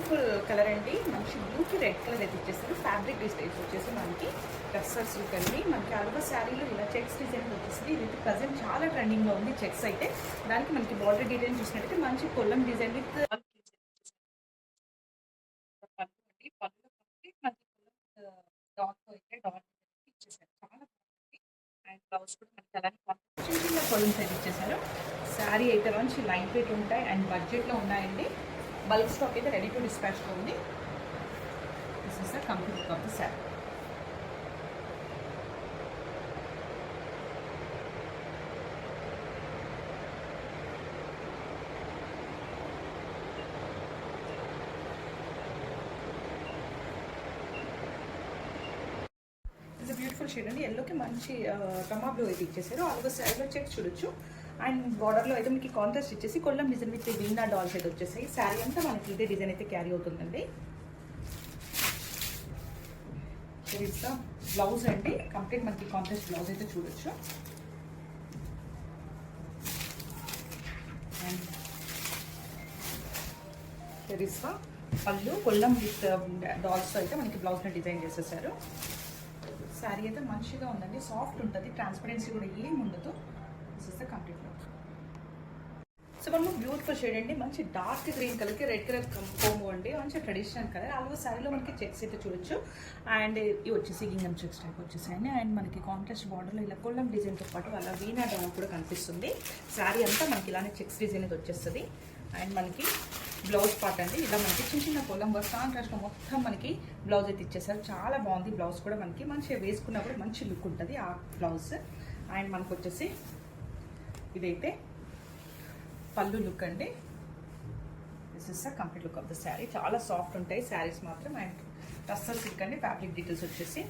Beautiful colour అండి, మంచి బ్లూకి రెడ్ కలర్ అయితే ఇచ్చేస్తారు. ఫ్యాబ్రిక్ డిజైన్స్ వచ్చేసి మనకి టస్సర్ సిల్క్ అండి. మనకి అల్వా శారీలో ఇలా చెక్స్ డిజైన్ వచ్చేసింది. ఇది ప్రజెంట్ చాలా ట్రెండింగ్లో ఉంది చెక్స్ అయితే. దానికి మనకి బార్డర్ డిజైన్ చూసినట్టయితే మంచి కొల్లం డిజైన్ విత్ బ్లౌజ్ కూడా మనకి అలానే చిన్న కొలమ్స్ అయితే ఇచ్చేసారు. శారీ అయితే మంచి లైట్ వెయిట్ ఉంటాయి అండ్ బడ్జెట్లో ఉన్నాయండి. బల్క్ స్టాక్ అయితే రెడీ టు డిస్పాచ్లో ఉంది. This is the complete look of the sari. It's beautiful shade అండి. ఎల్లోకి మంచి టమా బ్లూ అయితే ఇచ్చేసారు. ఆల్గో శారీలో చెక్ చూడొచ్చు. అండ్ బార్డర్లో అయితే మీకు కాంట్రాస్ట్ ఇచ్చేసి కొల్లం డిజైన్ విత్ విన్నా డాల్స్ అయితే వచ్చేసాయి. శారీ అంతా మనకి ఇదే డిజైన్ అయితే క్యారీ అవుతుందండి. బ్లౌజ్ అండి, కంప్లీట్ మనకి కాంట్రాస్ట్ బ్లౌజ్ అయితే చూడొచ్చు. అండ్ పళ్ళు కొల్లం విత్ డాల్స్తో అయితే మనకి బ్లౌజ్ని డిజైన్ చేసేసారు. శారీ అయితే మంచిగా ఉందండి, సాఫ్ట్ ఉంటుంది, ట్రాన్స్పరెన్సీ కూడా ఏమి ఉండదు. This is the complete look. So మనము బ్యూటిఫుల్ షేడ్ అండి, మంచి డార్క్ గ్రీన్ కలర్కి రెడ్ కలర్ కోమో అండి, మంచి ట్రెడిషనల్ కలర్. అలాగే శారీలో మనకి చెక్స్ అయితే చూడొచ్చు. అండ్ ఇవి వచ్చేసి గింగం చెక్స్ టైప్ వచ్చేసాయండి. అండ్ మనకి కాంట్రాస్ట్ బార్డర్లో ఇలా కొల్లం డిజైన్తో పాటు అలా వీనా డౌన్ కూడా కనిపిస్తుంది. శారీ అంతా మనకి ఇలానే చెక్స్ డిజైన్ అయితే వచ్చేస్తుంది. అండ్ మనకి బ్లౌజ్ పార్ట్ అండి, ఇలా మనకి చిన్న చిన్న కొల్లం వర్క్ కాంట్రాస్ట్లో మొత్తం మనకి బ్లౌజ్ అయితే ఇచ్చేసారు. చాలా బాగుంది బ్లౌజ్ కూడా, మనకి మంచిగా వేసుకున్నప్పుడు మంచి లుక్ ఉంటుంది ఆ బ్లౌజ్. అండ్ మనకు వచ్చేసి ఇదైతే పళ్ళు లుక్ అండి. This is the complete look of the sari. చాలా సాఫ్ట్ ఉంటాయి శారీస్ మాత్రం. అండ్ టస్సర్ సిల్క్ అండి, ఫ్యాబ్రిక్ డీటెయిల్స్ వచ్చేసి